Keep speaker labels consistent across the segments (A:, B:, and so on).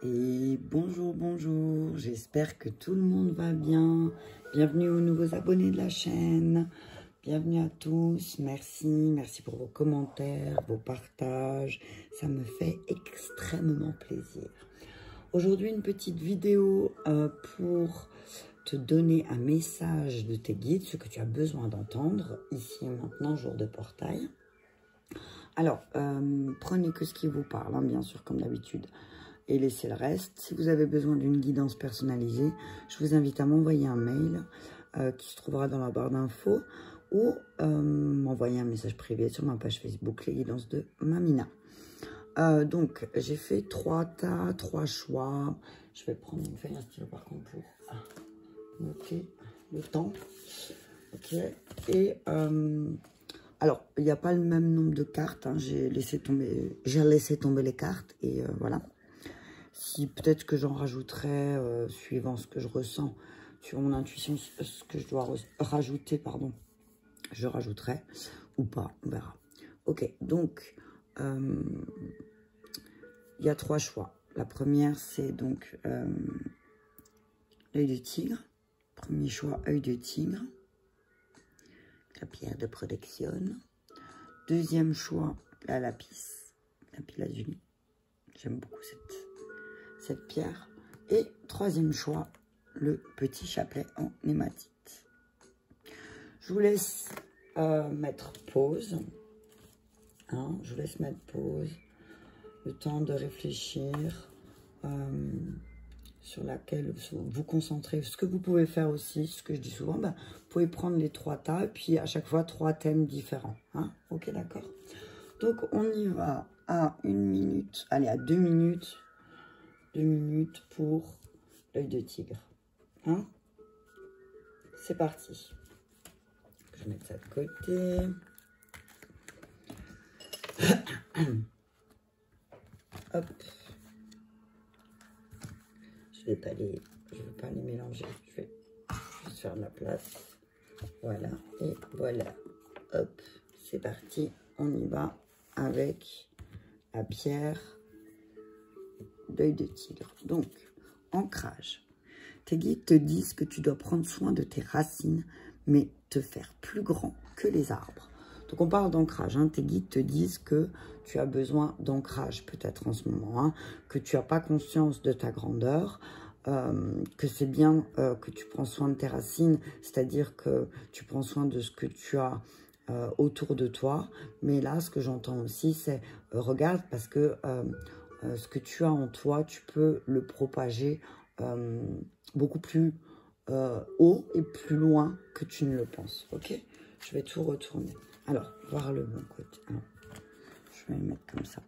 A: Et bonjour, bonjour, j'espère que tout le monde va bien. Bienvenue aux nouveaux abonnés de la chaîne. Bienvenue à tous, merci pour vos commentaires, vos partages. Ça me fait extrêmement plaisir. Aujourd'hui, une petite vidéo pour te donner un message de tes guides, ce que tu as besoin d'entendre, ici et maintenant, jour de portail. Alors, prenez que ce qui vous parle, hein, bien sûr, comme d'habitude. Et laissez le reste. Si vous avez besoin d'une guidance personnalisée, je vous invite à m'envoyer un mail qui se trouvera dans la barre d'infos ou m'envoyer un message privé sur ma page Facebook, les guidances de Mamina. Donc, j'ai fait 3 choix. Je vais prendre une feuille, un stylo par contre pour noter le temps. Ok. Et alors, il n'y a pas le même nombre de cartes. Hein. J'ai laissé tomber les cartes et voilà. Si peut-être que j'en rajouterai, suivant ce que je ressens, suivant mon intuition, ce que je dois rajouter, pardon, je rajouterai ou pas, on verra. Ok, donc, il y a 3 choix. La première, c'est donc l'œil de tigre. Premier choix, œil de tigre. La pierre de protection. Deuxième choix, la lapis lazuli. J'aime beaucoup cette pierre. Et troisième choix, le petit chapelet en hématite. Je vous laisse mettre pause. Hein, je vous laisse mettre pause. Le temps de réfléchir sur laquelle vous concentrer. Ce que vous pouvez faire aussi, ce que je dis souvent, bah, vous pouvez prendre les 3 tas et puis à chaque fois 3 thèmes différents. Hein, ok, d'accord. Donc on y va à 1 minute, allez à 2 minutes. 2 minutes pour l'œil de tigre. Hein? C'est parti. Je vais mettre ça de côté. Hop. Je vais pas les mélanger. Je vais juste faire de la place. Voilà. Et voilà. Hop. C'est parti. On y va avec la pierre d'œil de tigre. Donc, ancrage. Tes guides te disent que tu dois prendre soin de tes racines, mais te faire plus grand que les arbres. Donc, on parle d'ancrage. Hein. Tes guides te disent que tu as besoin d'ancrage, peut-être en ce moment, hein, que tu n'as pas conscience de ta grandeur, que c'est bien que tu prends soin de tes racines, c'est-à-dire que tu prends soin de ce que tu as autour de toi. Mais là, ce que j'entends aussi, c'est regarde, parce que ce que tu as en toi, tu peux le propager beaucoup plus haut et plus loin que tu ne le penses. Ok? Je vais tout retourner. Alors, voir le bon côté. Alors, je vais le mettre comme ça.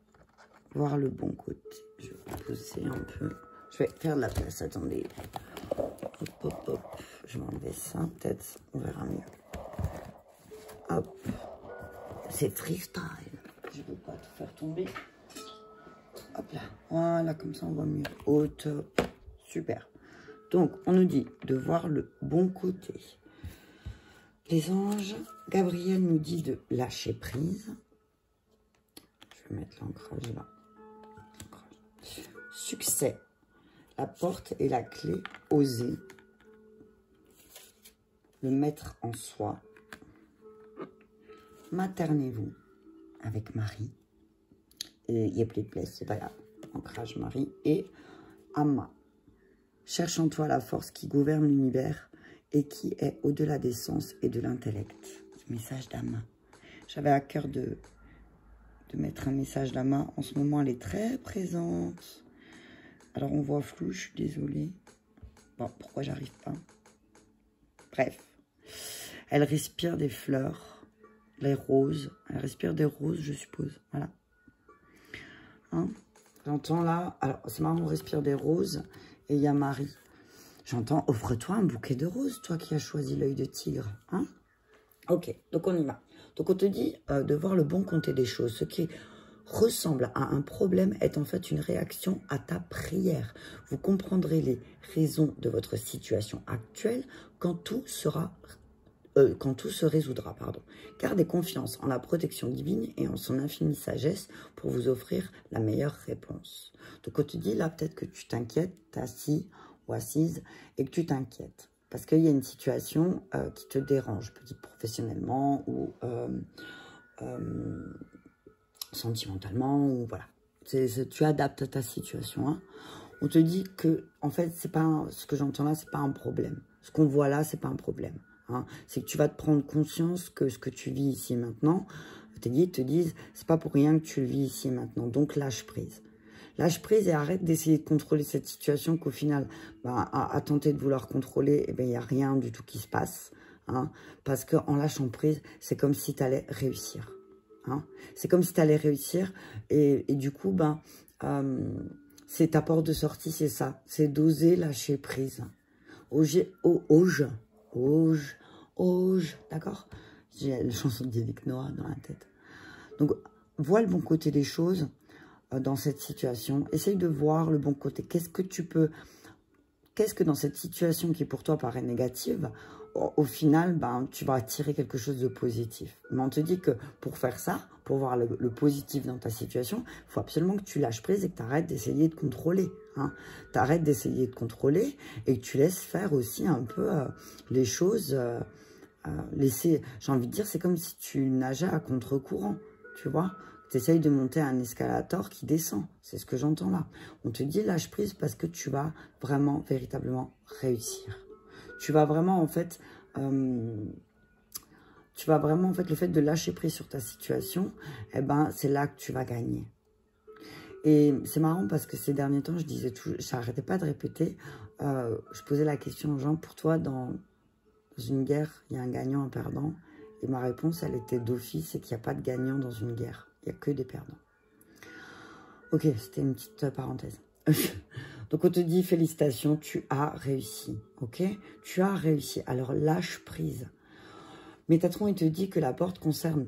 A: Voir le bon côté. Je vais pousser un peu. Je vais faire de la place. Attendez. Hop, hop, hop. Je vais enlever ça. Peut-être, on verra mieux. Hop. C'est freestyle. Je ne veux pas te faire tomber. Hop là, voilà, comme ça on voit mieux. Au top, super. Donc, on nous dit de voir le bon côté. Les anges, Gabriel nous dit de lâcher prise. Je vais mettre l'ancrage là. Succès, la porte et la clé, oser. Le mettre en soi. Maternez-vous avec Marie. Et il y a plus de place, c'est pas grave. Ancrage Marie et Amma. Cherche en toi la force qui gouverne l'univers et qui est au-delà des sens et de l'intellect. Message d'Amma. J'avais à cœur de mettre un message d'Amma. En ce moment, elle est très présente. Alors, on voit flou, je suis désolée. Bon, pourquoi j'arrive pas? Bref. Elle respire des fleurs, les roses. Elle respire des roses, je suppose. Voilà. Hein? J'entends là, alors c'est marrant, on respire des roses et il y a Marie. J'entends, offre-toi un bouquet de roses, toi qui as choisi l'œil de tigre. Hein? Ok, donc on y va. Donc on te dit de voir le bon côté des choses. Ce qui ressemble à un problème est en fait une réaction à ta prière. Vous comprendrez les raisons de votre situation actuelle quand tout sera quand tout se résoudra, pardon. Gardez confiance en la protection divine et en son infinie sagesse pour vous offrir la meilleure réponse. Donc, on te dit, là, peut-être que tu t'inquiètes, t'es assis ou assise, et que tu t'inquiètes. Parce qu'il y a une situation qui te dérange, peut-être professionnellement ou sentimentalement, ou voilà. Tu adaptes ta situation. Hein. On te dit que, en fait, c'est pas ce que j'entends là, c'est pas un problème. Ce qu'on voit là, c'est pas un problème. Hein. C'est que tu vas te prendre conscience que ce que tu vis ici et maintenant, tes guides te disent, c'est pas pour rien que tu le vis ici et maintenant. Donc, lâche prise. Lâche prise et arrête d'essayer de contrôler cette situation qu'au final, bah, à tenter de vouloir contrôler, eh ben, il n'y a rien du tout qui se passe. Hein, parce qu'en lâchant prise, c'est comme si tu allais réussir. Hein, c'est comme si tu allais réussir et du coup, ben, c'est ta porte de sortie, c'est ça. C'est d'oser lâcher prise. Ose, d'accord? J'ai la chanson de Yannick Noah dans la tête. Donc, vois le bon côté des choses dans cette situation. Essaye de voir le bon côté. Qu'est-ce que dans cette situation qui pour toi paraît négative, au final, ben, tu vas attirer quelque chose de positif. Mais on te dit que pour faire ça, pour voir le positif dans ta situation, il faut absolument que tu lâches prise et que tu arrêtes d'essayer de contrôler. Hein. Tu arrêtes d'essayer de contrôler et que tu laisses faire aussi un peu les choses. J'ai envie de dire, c'est comme si tu nageais à contre-courant, tu vois. Tu essayes de monter un escalator qui descend. C'est ce que j'entends là. On te dit lâche prise parce que tu vas vraiment, véritablement réussir. Tu vas vraiment, en fait, le fait de lâcher prise sur ta situation, eh ben, c'est là que tu vas gagner. Et c'est marrant parce que ces derniers temps, j'arrêtais pas de répéter, je posais la question aux gens, pour toi, dans une guerre, il y a un gagnant, un perdant. Et ma réponse, elle était d'office, c'est qu'il n'y a pas de gagnant dans une guerre. Il n'y a que des perdants. Ok, c'était une petite parenthèse. Donc, on te dit félicitations, tu as réussi. Ok? Tu as réussi. Alors, lâche prise. Métatron, il te dit que la porte concerne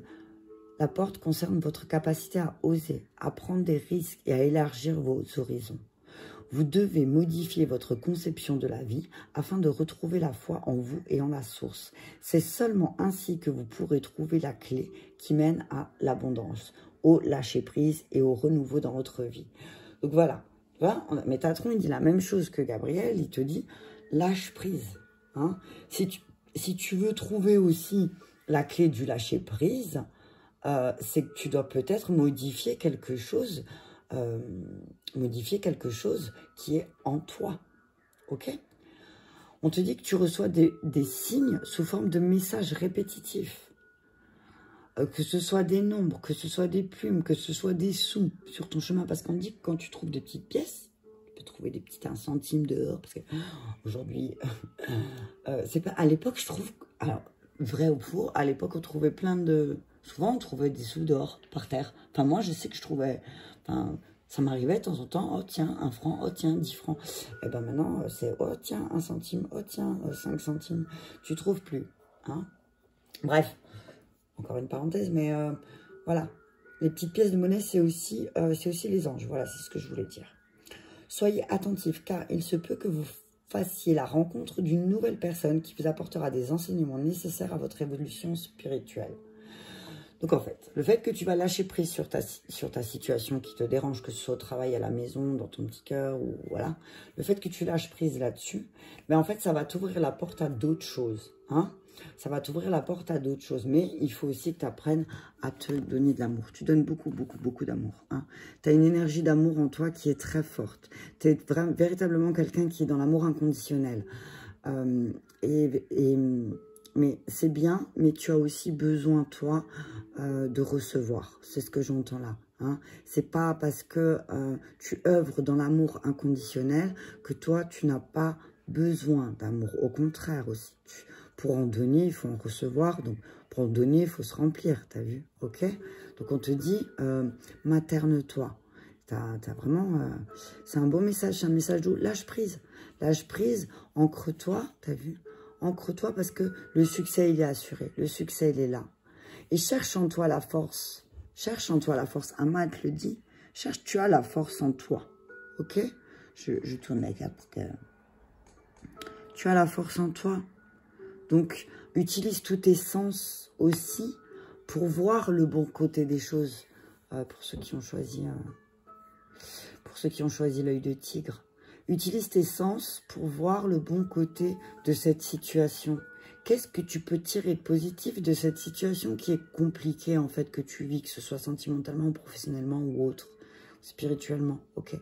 A: votre capacité à oser, à prendre des risques et à élargir vos horizons. Vous devez modifier votre conception de la vie afin de retrouver la foi en vous et en la source. C'est seulement ainsi que vous pourrez trouver la clé qui mène à l'abondance, au lâcher-prise et au renouveau dans votre vie. Donc voilà, Métatron, il dit la même chose que Gabriel, il te dit lâche-prise. Hein. Si tu veux trouver aussi la clé du lâcher-prise, c'est que tu dois peut-être modifier quelque chose qui est en toi, ok? On te dit que tu reçois des signes sous forme de messages répétitifs, que ce soit des nombres, que ce soit des plumes, que ce soit des sous sur ton chemin, parce qu'on dit que quand tu trouves des petites pièces, tu peux trouver des petits 1 centime dehors, parce que aujourd'hui, c'est pas, à l'époque, je trouve, alors, vrai ou faux, à l'époque, on trouvait souvent, on trouvait des sous dehors, par terre. Enfin, moi, je sais que je trouvais... Enfin, ça m'arrivait de temps en temps. Oh, tiens, 1 franc. Oh, tiens, 10 francs. Et ben maintenant, c'est... Oh, tiens, 1 centime. Oh, tiens, 5 centimes. Tu trouves plus. Hein? Bref. Encore une parenthèse, mais voilà. Les petites pièces de monnaie, c'est aussi les anges. Voilà, c'est ce que je voulais dire. Soyez attentifs, car il se peut que vous fassiez la rencontre d'une nouvelle personne qui vous apportera des enseignements nécessaires à votre évolution spirituelle. Donc en fait, le fait que tu vas lâcher prise sur ta situation qui te dérange, que ce soit au travail, à la maison, dans ton petit cœur, ou voilà, le fait que tu lâches prise là-dessus, ben en fait, ça va t'ouvrir la porte à d'autres choses. Hein, ça va t'ouvrir la porte à d'autres choses. Mais il faut aussi que tu apprennes à te donner de l'amour. Tu donnes beaucoup, beaucoup, beaucoup d'amour. Hein. Tu as une énergie d'amour en toi qui est très forte. Tu es véritablement quelqu'un qui est dans l'amour inconditionnel. Mais c'est bien, mais tu as aussi besoin, toi, de recevoir. C'est ce que j'entends là. Hein. C'est pas parce que tu œuvres dans l'amour inconditionnel que toi, tu n'as pas besoin d'amour. Au contraire aussi. Pour en donner, il faut en recevoir. Donc, pour en donner, il faut se remplir. T'as vu? Ok? Donc, on te dit, materne-toi. T'as vraiment... c'est un beau message. C'est un message d'où? Lâche prise. Lâche prise. Ancre-toi. T'as vu? Ancre-toi parce que le succès, il est assuré. Le succès, il est là. Et cherche en toi la force. Cherche en toi la force. Ahmad le dit. Cherche, tu as la force en toi. Ok? Je tourne la carte parce que... Tu as la force en toi. Donc, Utilise tous tes sens aussi pour voir le bon côté des choses. Pour ceux qui ont choisi l'œil de tigre. Utilise tes sens pour voir le bon côté de cette situation. Qu'est-ce que tu peux tirer de positif de cette situation qui est compliquée, en fait, que tu vis, que ce soit sentimentalement, professionnellement ou autre, spirituellement, ok.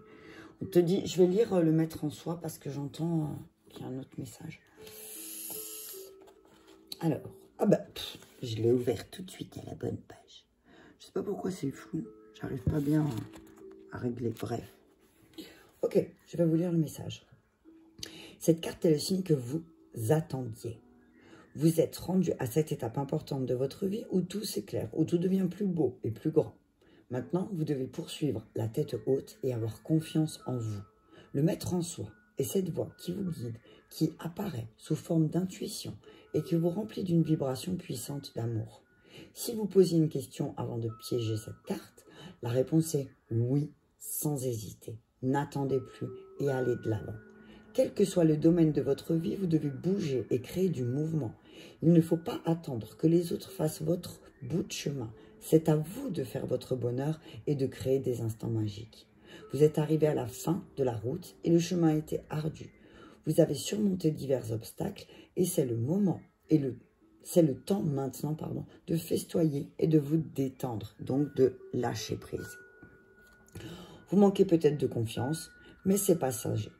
A: On te dit, je vais lire le maître en soi parce que j'entends qu'il y a un autre message. Alors, je l'ai ouvert tout de suite à la bonne page. Je sais pas pourquoi c'est flou, j'arrive pas bien à régler, bref. Ok, je vais vous lire le message. Cette carte est le signe que vous attendiez. Vous êtes rendu à cette étape importante de votre vie où tout s'éclaire, où tout devient plus beau et plus grand. Maintenant, vous devez poursuivre la tête haute et avoir confiance en vous. Le maître en soi est cette voix qui vous guide, qui apparaît sous forme d'intuition et qui vous remplit d'une vibration puissante d'amour. Si vous posez une question avant de piéger cette carte, la réponse est oui, sans hésiter. N'attendez plus et allez de l'avant. Quel que soit le domaine de votre vie, vous devez bouger et créer du mouvement. Il ne faut pas attendre que les autres fassent votre bout de chemin. C'est à vous de faire votre bonheur et de créer des instants magiques. Vous êtes arrivé à la fin de la route et le chemin a été ardu. Vous avez surmonté divers obstacles et c'est le moment c'est le temps maintenant de festoyer et de vous détendre, donc de lâcher prise. Vous manquez peut-être de confiance, mais c'est passager.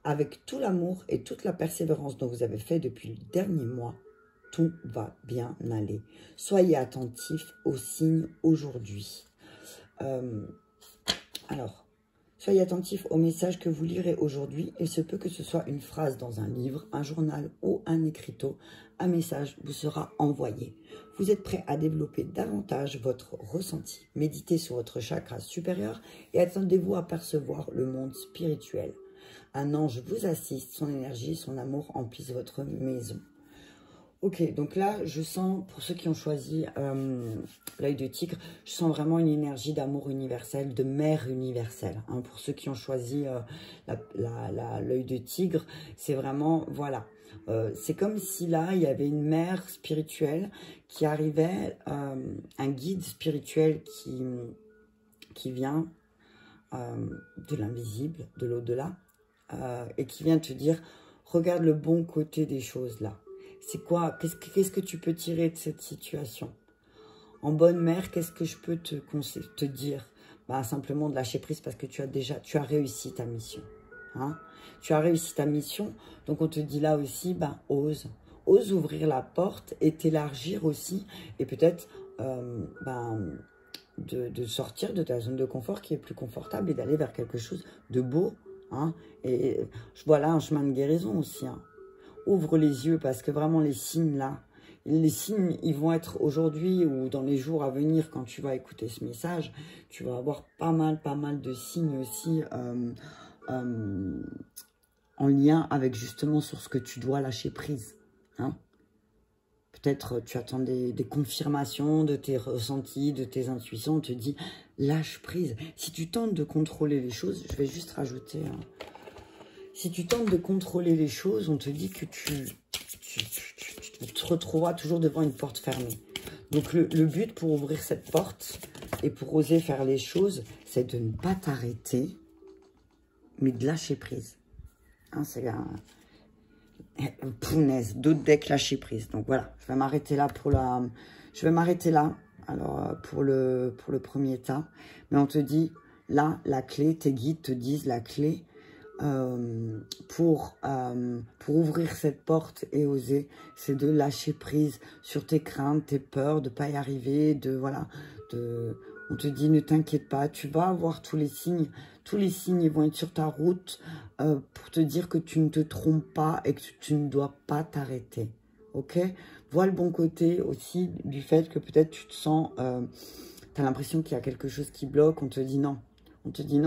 A: Avec tout l'amour et toute la persévérance dont vous avez fait depuis le dernier mois, tout va bien aller. Soyez attentifs aux signes aujourd'hui. Soyez attentifs aux messages que vous lirez aujourd'hui. Il se peut que ce soit une phrase dans un livre, un journal ou un écriteau. Un message vous sera envoyé. Vous êtes prêt à développer davantage votre ressenti. Méditez sur votre chakra supérieur et attendez-vous à percevoir le monde spirituel. Un ange vous assiste, son énergie, son amour emplissent votre maison. Ok, donc là, je sens, pour ceux qui ont choisi l'œil de tigre, je sens vraiment une énergie d'amour universel, de mère universelle. Hein, pour ceux qui ont choisi l'œil de tigre, c'est vraiment, voilà. C'est comme si là, il y avait une mère spirituelle qui arrivait, un guide spirituel qui vient de l'invisible, de l'au-delà, et qui vient te dire, regarde le bon côté des choses là. C'est quoi? Qu'est-ce que tu peux tirer de cette situation? En bonne mère, qu'est-ce que je peux te dire? Simplement de lâcher prise parce que tu as réussi ta mission. Hein? Tu as réussi ta mission, donc on te dit là aussi, ose. Ose ouvrir la porte et t'élargir aussi. Et peut-être de sortir de ta zone de confort qui est plus confortable et d'aller vers quelque chose de beau. Hein? Et voilà un chemin de guérison aussi. Hein? Ouvre les yeux parce que vraiment les signes là, les signes ils vont être aujourd'hui ou dans les jours à venir quand tu vas écouter ce message, tu vas avoir pas mal de signes aussi en lien avec justement sur ce que tu dois lâcher prise. Hein? Peut-être tu attends des confirmations de tes ressentis, de tes intuitions, on te dit lâche prise. Si tu tentes de contrôler les choses, je vais juste rajouter... Si tu tentes de contrôler les choses, on te dit que tu te retrouveras toujours devant une porte fermée. Donc le but pour ouvrir cette porte et pour oser faire les choses, c'est de ne pas t'arrêter, mais de lâcher prise. Hein, c'est un... Punaise, d'autres decks lâcher prise. Donc voilà, je vais m'arrêter là pour la... Je vais m'arrêter là, alors pour le premier tas. Mais on te dit, là, la clé, tes guides te disent la clé... pour ouvrir cette porte et oser, c'est de lâcher prise sur tes craintes, tes peurs, de ne pas y arriver, on te dit ne t'inquiète pas, tu vas avoir tous les signes ils vont être sur ta route pour te dire que tu ne te trompes pas et que tu ne dois pas t'arrêter, ok? Vois le bon côté aussi du fait que peut-être tu te sens, tu as l'impression qu'il y a quelque chose qui bloque, on te dit non,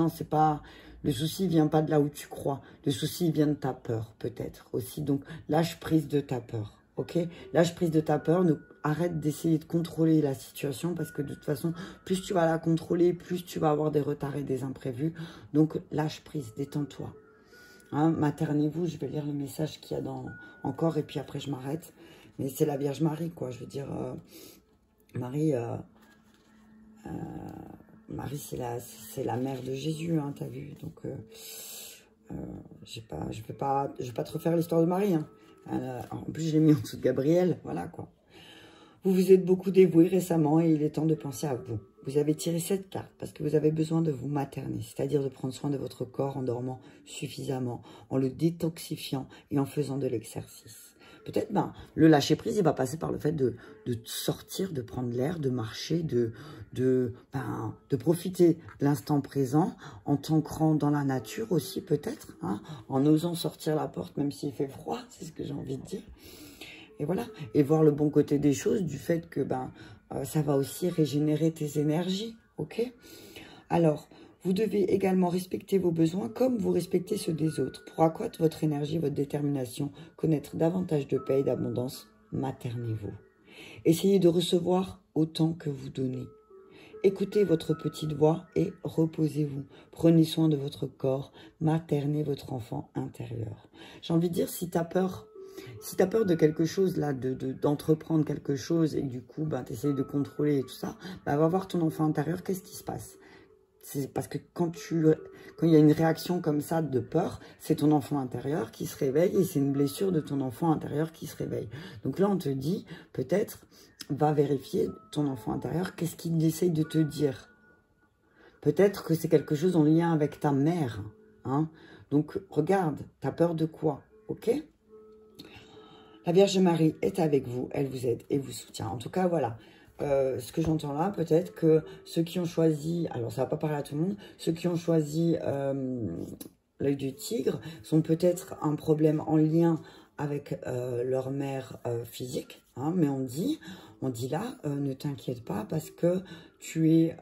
A: c'est pas... Le souci vient pas de là où tu crois. Le souci vient de ta peur, peut-être, aussi. Donc, lâche prise de ta peur, ok? Lâche prise de ta peur. Arrête d'essayer de contrôler la situation parce que, de toute façon, plus tu vas la contrôler, plus tu vas avoir des retards et des imprévus. Donc, lâche prise, détends-toi. Hein, maternez-vous. Je vais lire le message qu'il y a encore et puis après, je m'arrête. Mais c'est la Vierge Marie, quoi. Je veux dire, Marie, Marie c'est la mère de Jésus, hein, t'as vu. Donc, je vais pas te refaire l'histoire de Marie. Hein. En plus, je l'ai mis en dessous de Gabriel, voilà, quoi. Vous vous êtes beaucoup dévoué récemment et il est temps de penser à vous. Vous avez tiré cette carte parce que vous avez besoin de vous materner, c'est-à-dire de prendre soin de votre corps en dormant suffisamment, en le détoxifiant et en faisant de l'exercice. Peut-être, le lâcher-prise, il va passer par le fait de sortir, de prendre l'air, de marcher, de profiter de l'instant présent, en t'ancrant dans la nature aussi, peut-être, hein, en osant sortir la porte, même s'il fait froid, c'est ce que j'ai envie de dire. Et voilà, et voir le bon côté des choses, du fait que ça va aussi régénérer tes énergies, ok? Alors, vous devez également respecter vos besoins comme vous respectez ceux des autres. Pour accroître votre énergie, votre détermination, connaître davantage de paix et d'abondance, maternez-vous. Essayez de recevoir autant que vous donnez. Écoutez votre petite voix et reposez-vous. Prenez soin de votre corps, maternez votre enfant intérieur. J'ai envie de dire, si tu as peur... Si tu as peur de quelque chose, là, d'entreprendre quelque chose et que du coup, tu essayes de contrôler et tout ça, va voir ton enfant intérieur, qu'est-ce qui se passe? C'est parce que quand il y a une réaction comme ça de peur, c'est ton enfant intérieur qui se réveille et c'est une blessure de ton enfant intérieur qui se réveille. Donc là, on te dit, peut-être, va vérifier ton enfant intérieur, qu'est-ce qu'il essaye de te dire? Peut-être que c'est quelque chose en lien avec ta mère. Hein? Donc, regarde, tu as peur de quoi? Ok? La Vierge Marie est avec vous, elle vous aide et vous soutient. En tout cas, voilà, ce que j'entends là, peut-être que ceux qui ont choisi, alors ça va pas parler à tout le monde, ceux qui ont choisi l'œil du tigre sont peut-être un problème en lien avec leur mère physique, hein, mais on dit là, ne t'inquiète pas parce que tu es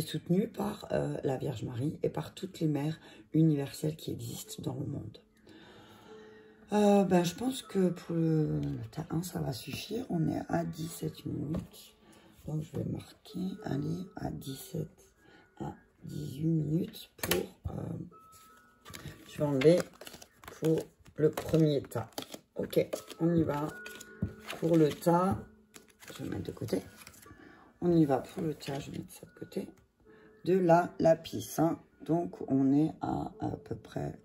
A: soutenu par la Vierge Marie et par toutes les mères universelles qui existent dans le monde. Je pense que pour le tas 1, ça va suffire. On est à 17 minutes. Donc, je vais marquer, allez, à 17 à 18 minutes pour... je vais enlever pour le premier tas. Ok, on y va pour le tas. Je vais mettre de côté. On y va pour le tas, je vais mettre ça de côté. De la lapis. Hein. Donc, on est à peu près...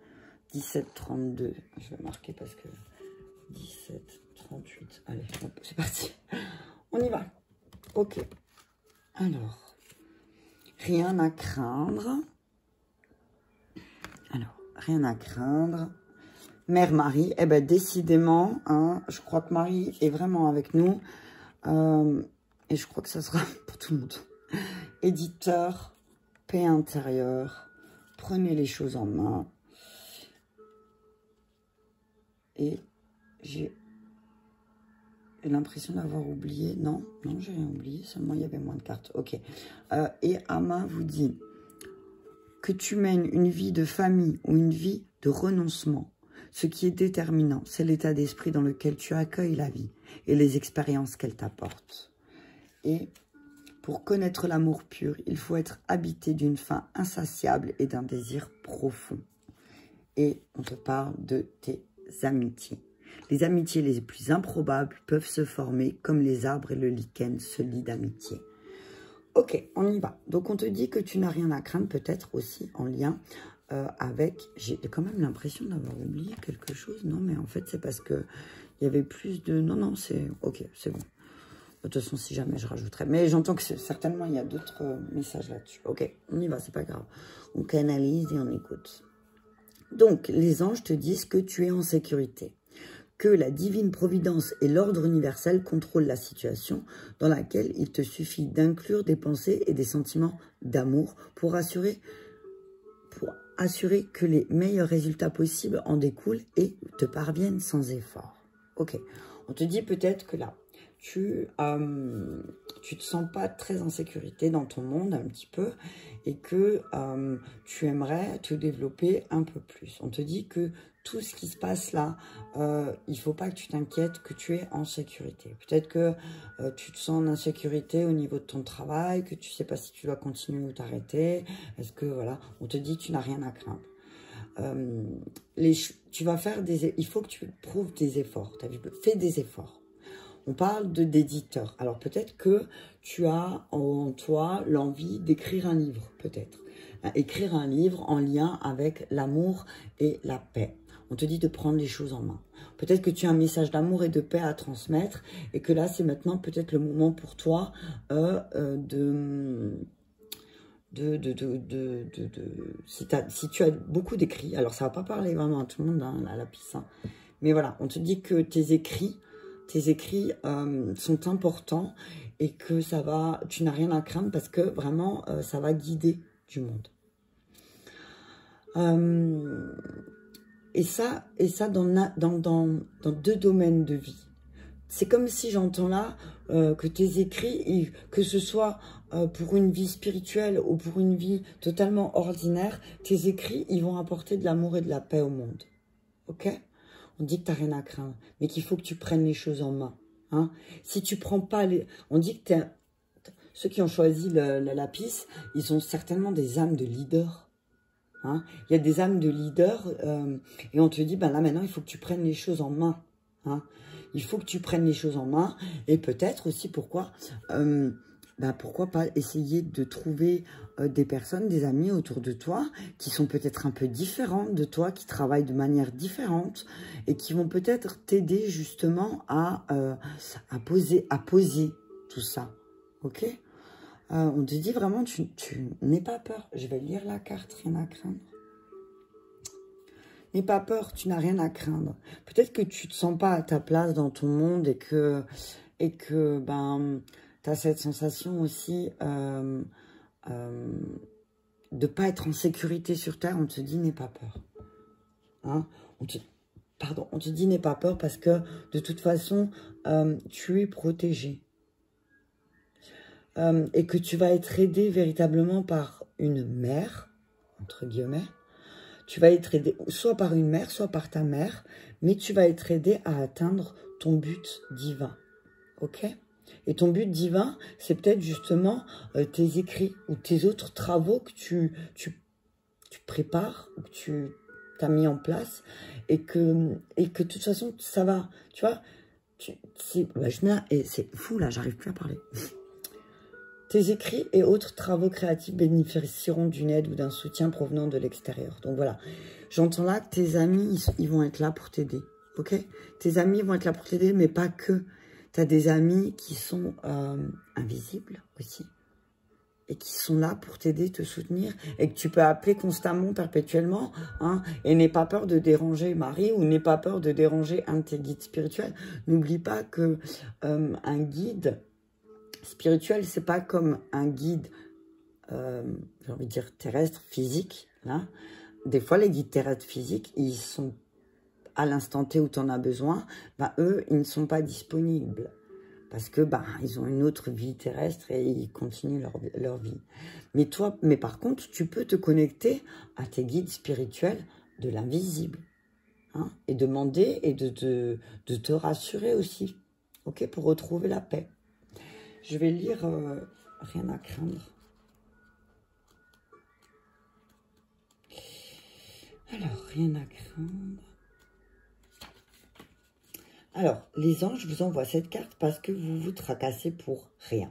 A: 17,32. Je vais marquer parce que 17,38. Allez, c'est parti. On y va. Ok. Alors, rien à craindre. Alors, rien à craindre. Mère Marie, eh ben décidément, hein, je crois que Marie est vraiment avec nous. Et je crois que ça sera pour tout le monde. Éditeur, paix intérieure. Prenez les choses en main. Et j'ai l'impression d'avoir oublié. Non, j'ai rien oublié. Seulement, il y avait moins de cartes. Ok. Et Ama vous dit que tu mènes une vie de famille ou une vie de renoncement. Ce qui est déterminant, c'est l'état d'esprit dans lequel tu accueilles la vie et les expériences qu'elle t'apporte. Et pour connaître l'amour pur, il faut être habité d'une faim insatiable et d'un désir profond. Et on te parle de tes amitiés. Les amitiés les plus improbables peuvent se former comme les arbres et le lichen se lient d'amitié. Ok, on y va. Donc on te dit que tu n'as rien à craindre, peut-être aussi en lien avec... J'ai quand même l'impression d'avoir oublié quelque chose. Non, mais en fait c'est parce que il y avait plus de... Non, c'est... Ok, c'est bon. De toute façon, si jamais je rajouterai. Mais j'entends que certainement il y a d'autres messages là-dessus. Ok, on y va, c'est pas grave. On canalise et on écoute. Donc, les anges te disent que tu es en sécurité, que la divine providence et l'ordre universel contrôlent la situation dans laquelle il te suffit d'inclure des pensées et des sentiments d'amour pour assurer que les meilleurs résultats possibles en découlent et te parviennent sans effort. Ok, on te dit peut-être que là, tu te sens pas très en sécurité dans ton monde un petit peu et que tu aimerais te développer un peu plus. On te dit que tout ce qui se passe là, il faut pas que tu t'inquiètes, que tu es en sécurité. Peut-être que tu te sens en insécurité au niveau de ton travail, que tu sais pas si tu dois continuer ou t'arrêter. Est-ce que, voilà, on te dit que tu n'as rien à craindre. tu vas faire il faut que tu prouves des efforts. Tu as vu, fais des efforts. On parle d'éditeur. Alors peut-être que tu as en toi l'envie d'écrire un livre, peut-être. Écrire un livre en lien avec l'amour et la paix. On te dit de prendre les choses en main. Peut-être que tu as un message d'amour et de paix à transmettre et que là, c'est maintenant peut-être le moment pour toi si tu as beaucoup d'écrits, alors ça va pas parler vraiment à tout le monde, hein, à la piste, hein, mais voilà, on te dit que tes écrits sont importants et que tu n'as rien à craindre parce que vraiment, ça va guider du monde. Et ça dans deux domaines de vie. C'est comme si j'entends là que tes écrits, que ce soit pour une vie spirituelle ou pour une vie totalement ordinaire, tes écrits, ils vont apporter de l'amour et de la paix au monde. Ok? On dit que tu n'as rien à craindre, mais qu'il faut que tu prennes les choses en main. Hein? Si tu prends pas les... On dit que ceux qui ont choisi la lapis, ils ont certainement des âmes de leader. Hein? Il y a des âmes de leader et on te dit, ben là maintenant, il faut que tu prennes les choses en main. Hein? Il faut que tu prennes les choses en main et peut-être aussi pourquoi pas essayer de trouver des personnes, des amis autour de toi qui sont peut-être un peu différentes de toi, qui travaillent de manière différente et qui vont peut-être t'aider justement à poser tout ça. Ok? On te dit vraiment, tu n'aie pas peur. Je vais lire la carte, rien à craindre. N'aie pas peur, tu n'as rien à craindre. Peut-être que tu ne te sens pas à ta place dans ton monde et que tu as cette sensation aussi de ne pas être en sécurité sur Terre. On te dit, n'aie pas peur. Hein? On te dit, n'aie pas peur parce que de toute façon, tu es protégé. Et que tu vas être aidé véritablement par une mère, entre guillemets. Tu vas être aidé soit par une mère, soit par ta mère, mais tu vas être aidé à atteindre ton but divin. Ok? Et ton but divin, c'est peut-être justement tes écrits ou tes autres travaux que tu prépares, ou que tu as mis en place, et que de toute façon, ça va, tu vois, c'est fou là, j'arrive plus à parler. Tes écrits et autres travaux créatifs bénéficieront d'une aide ou d'un soutien provenant de l'extérieur. Donc voilà, j'entends là que tes amis, ils vont être là pour t'aider. Ok? Tes amis vont être là pour t'aider, mais pas que. Tu as des amis qui sont invisibles aussi. Et qui sont là pour t'aider, te soutenir. Et que tu peux appeler constamment, perpétuellement. Hein, et n'aie pas peur de déranger Marie ou n'aie pas peur de déranger un de tes guides spirituels. N'oublie pas que un guide spirituel, c'est pas comme un guide, j'ai envie de dire terrestre, physique. Là. Des fois, les guides terrestres physiques, ils sont à l'instant T où tu en as besoin, eux, ils ne sont pas disponibles. Parce que ils ont une autre vie terrestre et ils continuent leur vie. Mais par contre, tu peux te connecter à tes guides spirituels de l'invisible. Hein, et demander et de te rassurer aussi. Ok, pour retrouver la paix. Je vais lire rien à craindre. Alors, rien à craindre. Alors, les anges vous envoient cette carte parce que vous vous tracassez pour rien.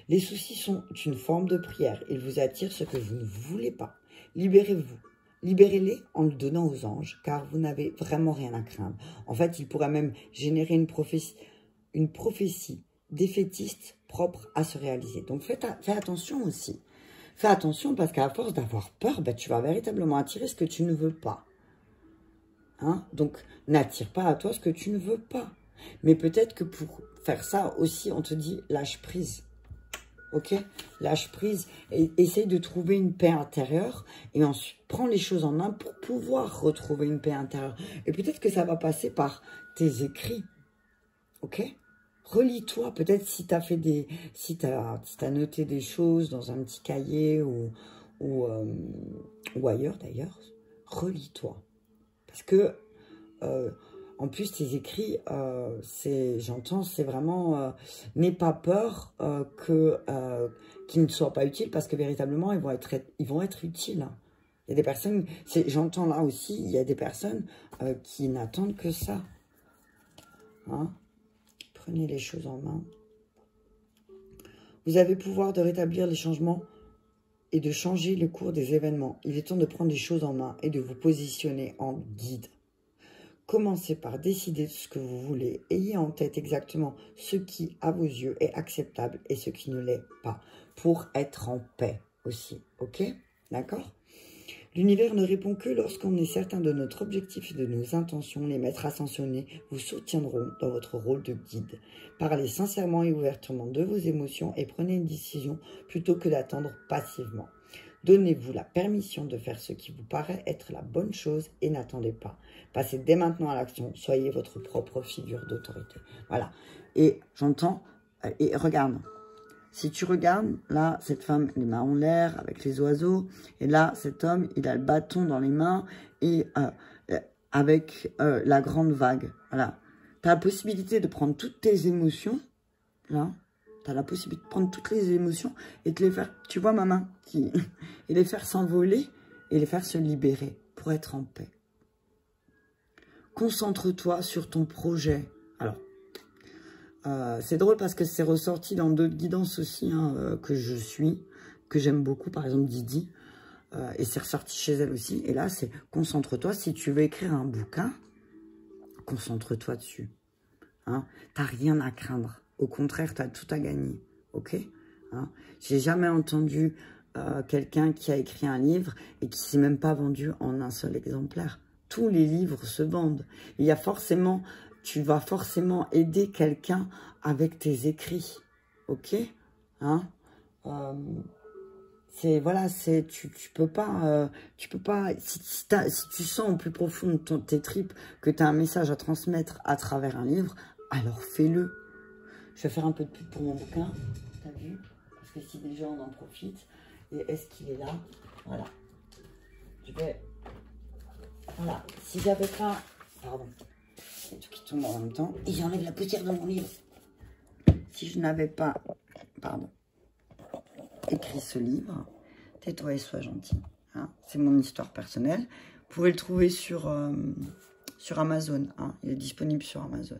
A: Les soucis sont une forme de prière. Ils vous attirent ce que vous ne voulez pas. Libérez-vous. Libérez-les en le donnant aux anges, car vous n'avez vraiment rien à craindre. En fait, ils pourraient même générer une prophétie défaitiste propre à se réaliser. Donc, fais attention aussi. Fais attention parce qu'à force d'avoir peur, tu vas véritablement attirer ce que tu ne veux pas. Hein? Donc, n'attire pas à toi ce que tu ne veux pas. Mais peut-être que pour faire ça aussi, on te dit lâche prise. Ok? Lâche prise et essaye de trouver une paix intérieure et ensuite prends les choses en main pour pouvoir retrouver une paix intérieure. Et peut-être que ça va passer par tes écrits. Ok? Relis-toi, peut-être si tu as fait si t'as noté des choses dans un petit cahier ou ailleurs d'ailleurs, relis-toi. Parce que, en plus, tes écrits, j'entends, c'est vraiment, n'aie pas peur qu'ils ne soient pas utiles parce que véritablement, ils vont être utiles. Il y a des personnes, j'entends là aussi, il y a des personnes qui n'attendent que ça. Hein? Prenez les choses en main. Vous avez le pouvoir de rétablir les changements et de changer le cours des événements. Il est temps de prendre les choses en main et de vous positionner en guide. Commencez par décider de ce que vous voulez. Ayez en tête exactement ce qui, à vos yeux, est acceptable et ce qui ne l'est pas. Pour être en paix aussi. Ok? D'accord? L'univers ne répond que lorsqu'on est certain de notre objectif et de nos intentions. Les maîtres ascensionnés vous soutiendront dans votre rôle de guide. Parlez sincèrement et ouvertement de vos émotions et prenez une décision plutôt que d'attendre passivement. Donnez-vous la permission de faire ce qui vous paraît être la bonne chose et n'attendez pas. Passez dès maintenant à l'action. Soyez votre propre figure d'autorité. Voilà. Et j'entends, et regarde. Si tu regardes, là, cette femme, les mains en l'air avec les oiseaux. Et là, cet homme, il a le bâton dans les mains et avec la grande vague. Voilà. Tu as la possibilité de prendre toutes tes émotions. Là, tu as la possibilité de prendre toutes les émotions et de les faire, tu vois ma main, et les faire s'envoler et les faire se libérer pour être en paix. Concentre-toi sur ton projet. Alors, c'est drôle parce que c'est ressorti dans d'autres guidances aussi hein, que je suis, que j'aime beaucoup, par exemple Didi, et c'est ressorti chez elle aussi. Et là, c'est concentre-toi, si tu veux écrire un bouquin, concentre-toi dessus. Hein. Tu n'as rien à craindre, au contraire, tu as tout à gagner, ok hein. J'ai jamais entendu quelqu'un qui a écrit un livre et qui ne s'est même pas vendu en un seul exemplaire. Tous les livres se vendent. Il y a forcément... Tu vas forcément aider quelqu'un avec tes écrits, ok hein voilà, tu peux pas, si tu sens au plus profond de tes tripes que tu as un message à transmettre à travers un livre, alors fais-le. Je vais faire un peu de pub pour mon bouquin, t'as vu? Parce que si déjà on en profite, et est-ce qu'il est là? Voilà. Voilà, si j'avais pas, pardon. C'est tout qui tombe en même temps. Et j'enlève la poussière de mon livre. Si je n'avais pas, pardon, écrit ce livre, tais-toi et sois gentil. Hein, c'est mon histoire personnelle. Vous pouvez le trouver sur Amazon. Hein, il est disponible sur Amazon.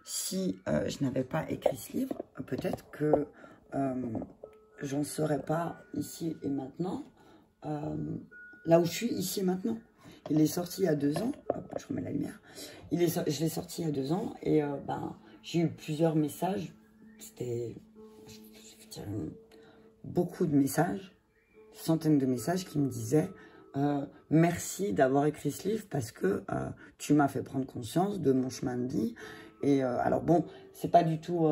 A: Si je n'avais pas écrit ce livre, peut-être que j'en serais pas ici et maintenant. Là où je suis, ici et maintenant. Il est sorti il y a 2 ans. Hop, je remets la lumière. Je l'ai sorti il y a 2 ans. Et j'ai eu plusieurs messages. C'était beaucoup de messages. Centaines de messages qui me disaient merci d'avoir écrit ce livre parce que tu m'as fait prendre conscience de mon chemin de vie. Et alors bon, c'est pas du tout,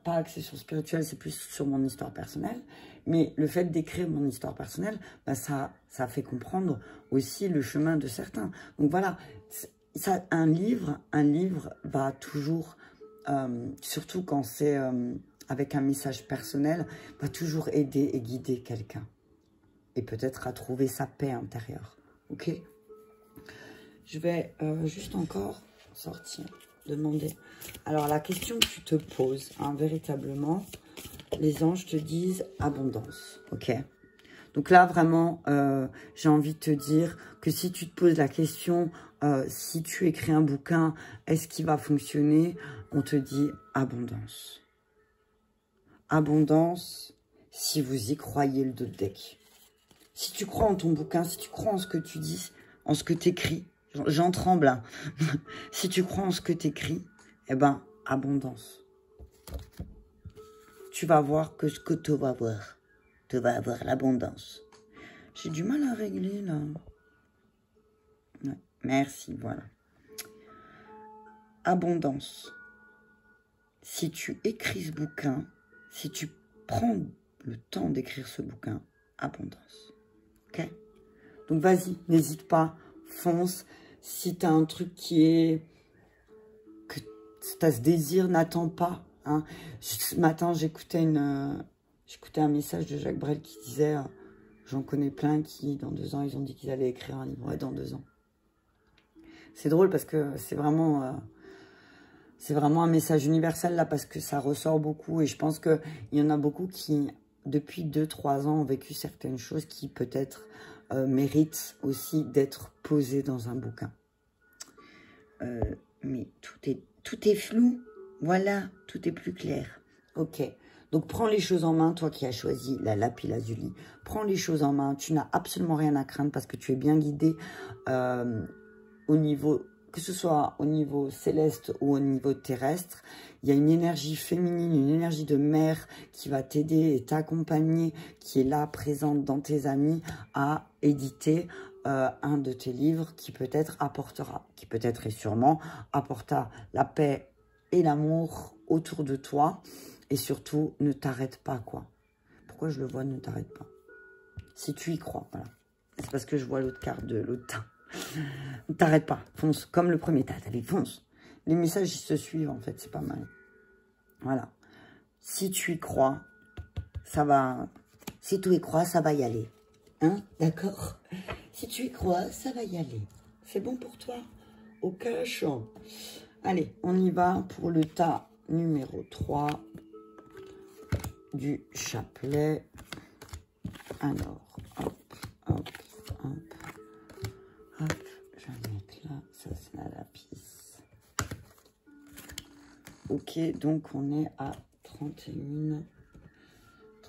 A: pas axé sur spirituel, c'est plus sur mon histoire personnelle. Mais le fait d'écrire mon histoire personnelle, bah, ça fait comprendre aussi le chemin de certains. Donc voilà, un livre va toujours, surtout quand c'est avec un message personnel, va toujours aider et guider quelqu'un. Et peut-être à trouver sa paix intérieure. Ok? Je vais juste encore sortir, demander. Alors la question que tu te poses, hein, véritablement, les anges te disent abondance. Ok? Donc là, vraiment, j'ai envie de te dire que si tu te poses la question, si tu écris un bouquin, est-ce qu'il va fonctionner? On te dit abondance. Abondance, si vous y croyez le dos de deck. Si tu crois en ton bouquin, si tu crois en ce que tu dis, en ce que tu écris, j'en tremble. Hein. Si tu crois en ce que tu écris, eh ben, abondance. Tu vas voir que ce que tu vas voir. Tu vas avoir l'abondance. J'ai du mal à régler, là. Ouais, merci, voilà. Abondance. Si tu écris ce bouquin, si tu prends le temps d'écrire ce bouquin, abondance. Ok? Donc, vas-y, n'hésite pas, fonce. Si tu as un truc qui est... que tu as ce désir, n'attends pas. Hein. Ce matin, j'écoutais un message de Jacques Brel qui disait j'en connais plein qui, dans 2 ans, ils ont dit qu'ils allaient écrire un livre. Ouais, dans 2 ans. C'est drôle parce que c'est vraiment un message universel là parce que ça ressort beaucoup. Et je pense qu'il y en a beaucoup qui, depuis 2-3 ans, ont vécu certaines choses qui peut-être mérite aussi d'être posé dans un bouquin. Mais tout est flou. Voilà, tout est plus clair. Ok, donc prends les choses en main, toi qui as choisi la lapis lazuli. Prends les choses en main, tu n'as absolument rien à craindre parce que tu es bien guidé au niveau, que ce soit au niveau céleste ou au niveau terrestre. Il y a une énergie féminine, une énergie de mère qui va t'aider et t'accompagner, qui est là, présente dans tes amis, à éditer un de tes livres qui peut-être apportera, qui peut-être et sûrement apportera la paix et l'amour autour de toi. Et surtout, ne t'arrête pas, quoi. Pourquoi je le vois, ne t'arrête pas? Si tu y crois, voilà. C'est parce que je vois l'autre carte de l'autre teint. Ne t'arrête pas, fonce. Comme le premier tas, t'as vu, fonce. Les messages, ils se suivent, en fait, c'est pas mal. Voilà. Si tu y crois, ça va... Si tu y crois, ça va y aller. Hein? D'accord? Si tu y crois, ça va y aller. C'est bon pour toi? Au cash. Allez, on y va pour le tas numéro 3 du chapelet. Alors, hop, hop, hop, hop. Je vais mettre là, ça c'est la lapis. Ok, donc on est à 31,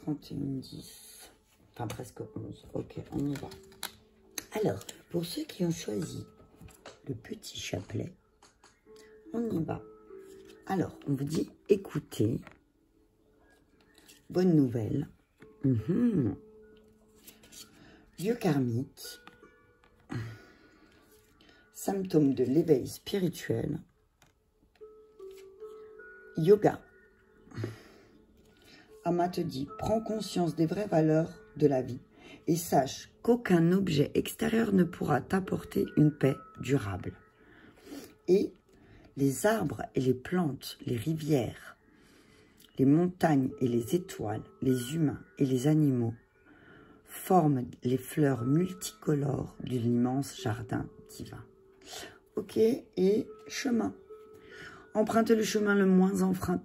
A: 10. Enfin, presque 11. Ok, on y va. Alors, pour ceux qui ont choisi le petit chapelet, on y va. Alors, on vous dit, écoutez, bonne nouvelle. Dieu karmique, symptômes de l'éveil spirituel, yoga. Ama te dit, prends conscience des vraies valeurs de la vie et sache qu'aucun objet extérieur ne pourra t'apporter une paix durable. Et les arbres et les plantes, les rivières, les montagnes et les étoiles, les humains et les animaux forment les fleurs multicolores de l'immense jardin divin. Ok, et chemin. Empruntez le chemin le moins emprunté.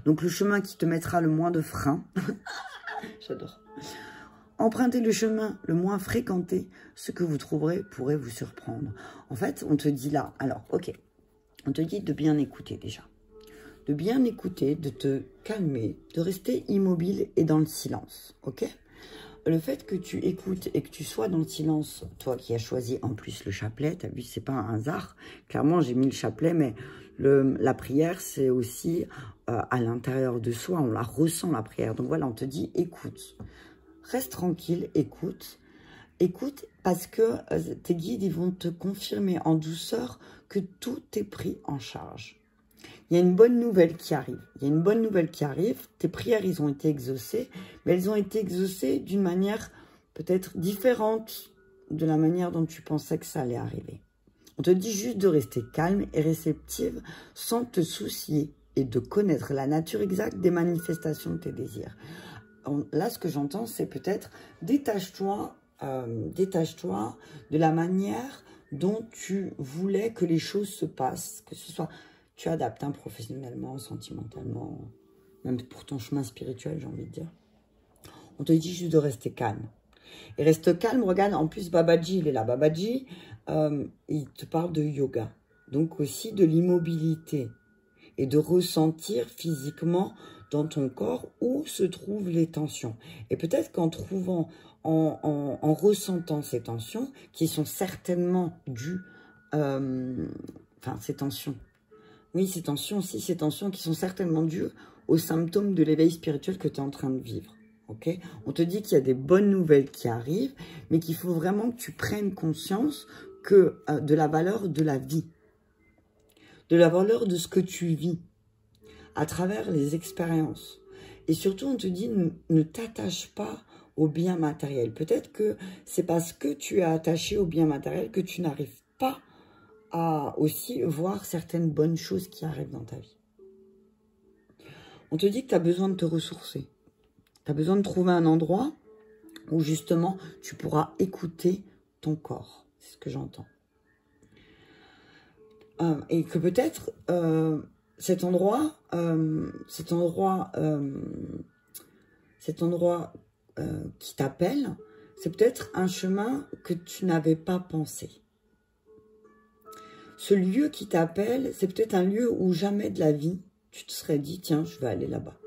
A: Donc le chemin qui te mettra le moins de freins. J'adore. Empruntez le chemin le moins fréquenté. Ce que vous trouverez pourrait vous surprendre. En fait, on te dit là, alors, ok, on te dit de bien écouter déjà. De bien écouter, de te calmer, de rester immobile et dans le silence, ok? Le fait que tu écoutes et que tu sois dans le silence, toi qui as choisi en plus le chapelet, tu as vu, c'est pas un hasard. Clairement, j'ai mis le chapelet, mais la prière, c'est aussi à l'intérieur de soi, on la ressent, la prière. Donc voilà, on te dit, écoute, reste tranquille, écoute. Écoute, parce que tes guides, ils vont te confirmer en douceur que tout est pris en charge. Il y a une bonne nouvelle qui arrive. Tes prières, ils ont été exaucées, mais elles ont été exaucées d'une manière peut-être différente de la manière dont tu pensais que ça allait arriver. On te dit juste de rester calme et réceptive sans te soucier et de connaître la nature exacte des manifestations de tes désirs. Là, ce que j'entends, c'est peut-être détache-toi de la manière dont tu voulais que les choses se passent, que ce soit... Tu adaptes professionnellement, sentimentalement, même pour ton chemin spirituel, j'ai envie de dire. On te dit juste de rester calme. Et reste calme, regarde, en plus, Babaji, il est là. Babaji, il te parle de yoga. Donc aussi de l'immobilité. Et de ressentir physiquement dans ton corps où se trouvent les tensions. Et peut-être qu'en trouvant, en ressentant ces tensions, qui sont certainement dues... enfin, ces tensions... Oui, ces tensions qui sont certainement dues aux symptômes de l'éveil spirituel que tu es en train de vivre. Okay? On te dit qu'il y a des bonnes nouvelles qui arrivent, mais qu'il faut vraiment que tu prennes conscience de la valeur de la vie, de la valeur de ce que tu vis à travers les expériences. Et surtout, on te dit ne t'attache pas aux biens matériels. Peut-être que c'est parce que tu es attaché aux biens matériels que tu n'arrives pas à aussi voir certaines bonnes choses qui arrivent dans ta vie. On te dit que tu as besoin de te ressourcer. Tu as besoin de trouver un endroit où justement tu pourras écouter ton corps. C'est ce que j'entends. Et que peut-être cet endroit qui t'appelle, c'est peut-être un chemin que tu n'avais pas pensé. Ce lieu qui t'appelle, c'est peut-être un lieu où jamais de la vie, tu te serais dit, tiens, je vais aller là-bas.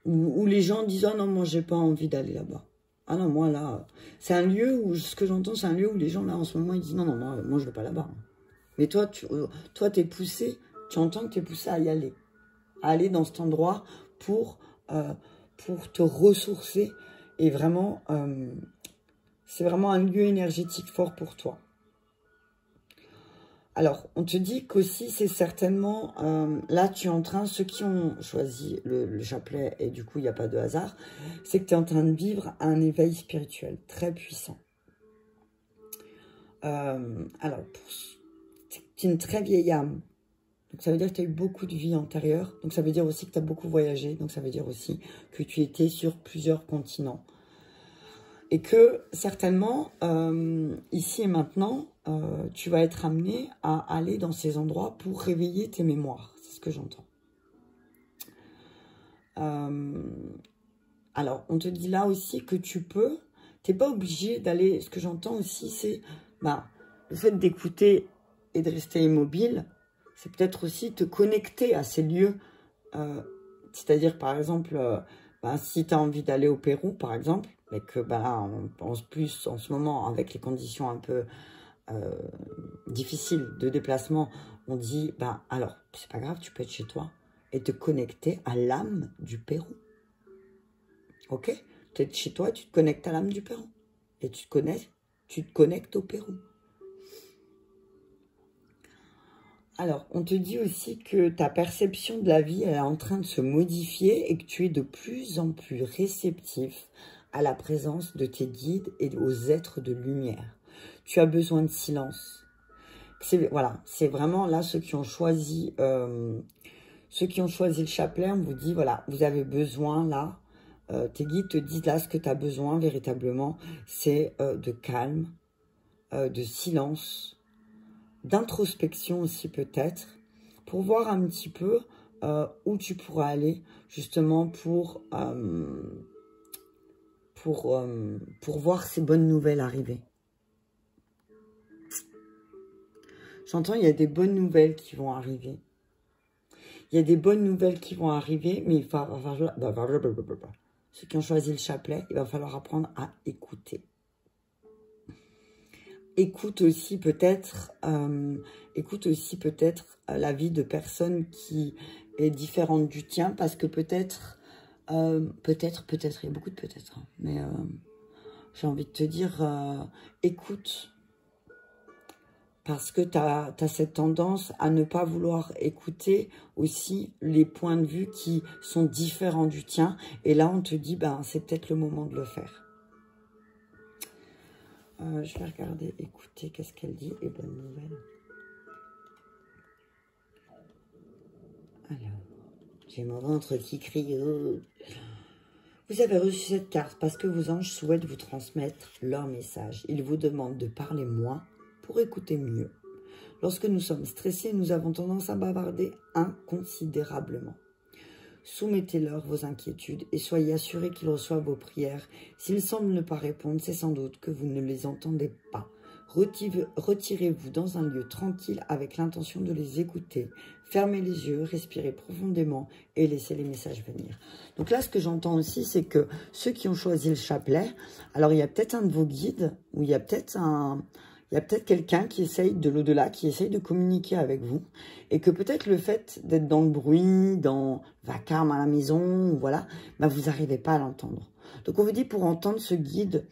A: Où les gens disent, oh non, moi, j'ai pas envie d'aller là-bas. Ah non, moi, là, c'est un lieu où, ce que j'entends, c'est un lieu où les gens, là, en ce moment, ils disent, non, non, moi je vais pas là-bas. Mais toi, t'es poussé, tu entends que tu es poussé à y aller. À aller dans cet endroit pour te ressourcer. Et vraiment, c'est vraiment un lieu énergétique fort pour toi. Alors, on te dit qu'aussi, c'est certainement, là, tu es en train, ceux qui ont choisi le chapelet, et du coup, il n'y a pas de hasard, c'est que tu es en train de vivre un éveil spirituel très puissant. Alors, tu es une très vieille âme. Donc, ça veut dire que tu as eu beaucoup de vie antérieure. Donc, ça veut dire aussi que tu as beaucoup voyagé. Donc, ça veut dire aussi que tu étais sur plusieurs continents. Et que, certainement, ici et maintenant, tu vas être amené à aller dans ces endroits pour réveiller tes mémoires. C'est ce que j'entends. Alors, on te dit là aussi que tu peux, tu n'es pas obligé d'aller, ce que j'entends aussi, c'est le fait d'écouter et de rester immobile, c'est peut-être aussi te connecter à ces lieux. C'est-à-dire, par exemple, si tu as envie d'aller au Pérou, par exemple, mais que on pense plus en ce moment, avec les conditions un peu difficiles de déplacement, on dit, alors, c'est pas grave, tu peux être chez toi et te connecter à l'âme du Pérou. Ok? Tu es chez toi, tu te connectes à l'âme du Pérou. Et tu te connectes au Pérou. Alors, on te dit aussi que ta perception de la vie elle est en train de se modifier et que tu es de plus en plus réceptif à la présence de tes guides et aux êtres de lumière. Tu as besoin de silence. Voilà, c'est vraiment là ceux qui ont choisi le chapelet, on vous dit, voilà, vous avez besoin là, tes guides te disent là ce que tu as besoin véritablement, c'est de calme, de silence, d'introspection aussi peut-être, pour voir un petit peu où tu pourras aller justement pour voir ces bonnes nouvelles arriver. J'entends, il y a des bonnes nouvelles qui vont arriver. Il y a des bonnes nouvelles qui vont arriver, mais il va falloir... Ceux qui ont choisi le chapelet, il va falloir apprendre à écouter. Écoute aussi peut-être la vie de personnes qui est différente du tien, parce que peut-être, il y a beaucoup de peut-être, hein, mais j'ai envie de te dire, écoute, parce que tu as cette tendance à ne pas vouloir écouter aussi les points de vue qui sont différents du tien, et là on te dit, c'est peut-être le moment de le faire. Je vais regarder, écouter, qu'est-ce qu'elle dit, les bonnes nouvelles. Alors, j'ai mon ventre qui crie. Vous avez reçu cette carte parce que vos anges souhaitent vous transmettre leur message. Ils vous demandent de parler moins pour écouter mieux. Lorsque nous sommes stressés, nous avons tendance à bavarder inconsidérablement. Soumettez-leur vos inquiétudes et soyez assurés qu'ils reçoivent vos prières. S'ils semblent ne pas répondre, c'est sans doute que vous ne les entendez pas. Retirez-vous dans un lieu tranquille avec l'intention de les écouter. Fermez les yeux, respirez profondément et laissez les messages venir. Donc là, ce que j'entends aussi, c'est que ceux qui ont choisi le chapelet, alors il y a peut-être un de vos guides, ou il y a peut-être quelqu'un qui essaye de l'au-delà, qui essaye de communiquer avec vous, et que peut-être le fait d'être dans le bruit, dans vacarme à la maison, voilà, vous n'arrivez pas à l'entendre. Donc on vous dit, pour entendre ce guide,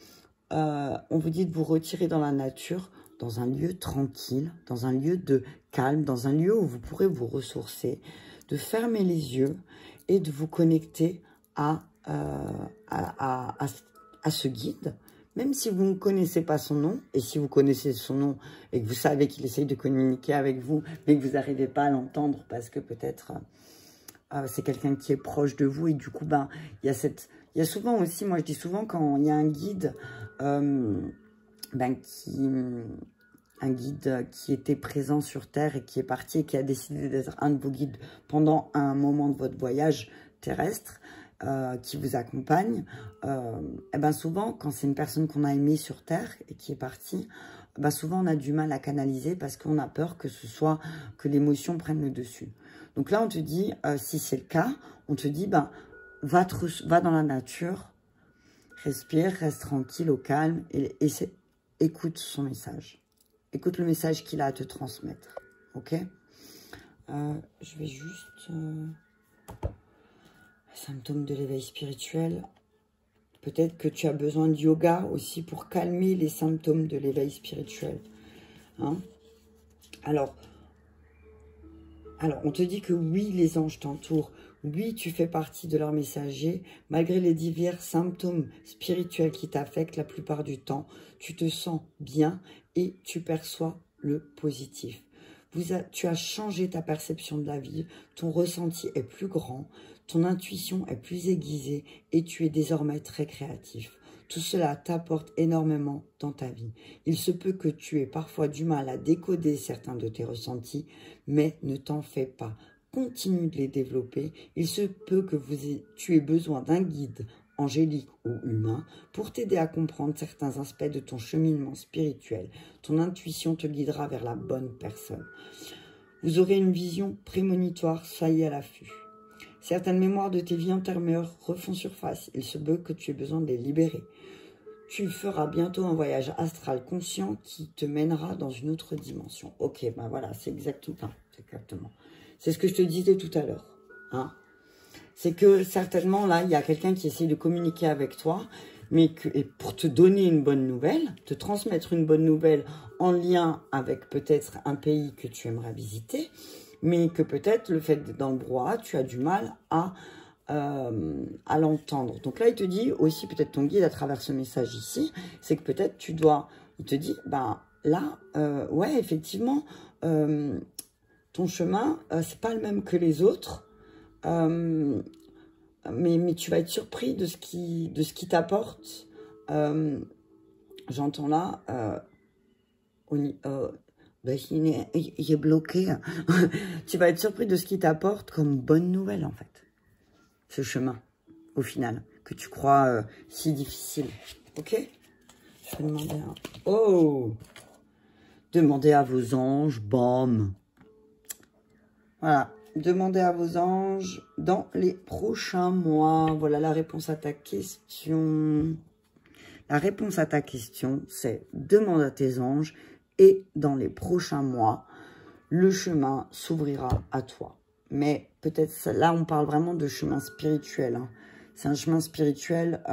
A: on vous dit de vous retirer dans la nature, dans un lieu tranquille, dans un lieu de calme, dans un lieu où vous pourrez vous ressourcer, de fermer les yeux et de vous connecter à ce guide, même si vous ne connaissez pas son nom, et si vous connaissez son nom et que vous savez qu'il essaye de communiquer avec vous, mais que vous n'arrivez pas à l'entendre parce que peut-être c'est quelqu'un qui est proche de vous, et du coup, il y a souvent aussi, moi je dis souvent, quand il y a un guide, un guide qui était présent sur Terre et qui est parti et qui a décidé d'être un de vos guides pendant un moment de votre voyage terrestre, qui vous accompagne, et ben souvent, quand c'est une personne qu'on a aimée sur Terre et qui est partie, ben souvent on a du mal à canaliser parce qu'on a peur que ce soit que l'émotion prenne le dessus. Donc là, on te dit, si c'est le cas, on te dit, ben, va dans la nature, respire, reste tranquille, au calme, et écoute son message. Écoute le message qu'il a à te transmettre. Ok? Je vais juste... symptômes de l'éveil spirituel. Peut-être que tu as besoin de yoga aussi pour calmer les symptômes de l'éveil spirituel. Hein? Alors, on te dit que oui, les anges t'entourent. Oui, tu fais partie de leurs messagers. Malgré les divers symptômes spirituels qui t'affectent la plupart du temps, tu te sens bien et tu perçois le positif. Tu as changé ta perception de la vie. Ton ressenti est plus grand. Ton intuition est plus aiguisée et tu es désormais très créatif. Tout cela t'apporte énormément dans ta vie. Il se peut que tu aies parfois du mal à décoder certains de tes ressentis, mais ne t'en fais pas. Continue de les développer. Il se peut que tu aies besoin d'un guide angélique ou humain pour t'aider à comprendre certains aspects de ton cheminement spirituel. Ton intuition te guidera vers la bonne personne. Vous aurez une vision prémonitoire, soyez à l'affût. Certaines mémoires de tes vies antérieures refont surface. Il se peut que tu aies besoin de les libérer. Tu feras bientôt un voyage astral conscient qui te mènera dans une autre dimension. Ok, ben voilà, c'est exactement. C'est ce que je te disais tout à l'heure. Hein? C'est que certainement, là, il y a quelqu'un qui essaie de communiquer avec toi, mais et pour te donner une bonne nouvelle, te transmettre une bonne nouvelle en lien avec peut-être un pays que tu aimerais visiter, mais que peut-être le fait d'être dans le brouhaha, tu as du mal à l'entendre. Donc là, il te dit aussi, peut-être ton guide à travers ce message ici, c'est que peut-être tu dois, il te dit, ben là, ouais, effectivement, ton chemin, c'est pas le même que les autres, mais tu vas être surpris de ce qui t'apporte. J'entends là, il est bloqué. Tu vas être surpris de ce qui t'apporte comme bonne nouvelle, en fait. Ce chemin, au final, que tu crois si difficile. Ok? Je vais demander à... Oh! Demandez à vos anges, bam! Voilà. Demandez à vos anges dans les prochains mois. Voilà la réponse à ta question. La réponse à ta question, c'est demande à tes anges et dans les prochains mois, le chemin s'ouvrira à toi. Mais peut-être, là, on parle vraiment de chemin spirituel. Hein. C'est un chemin spirituel.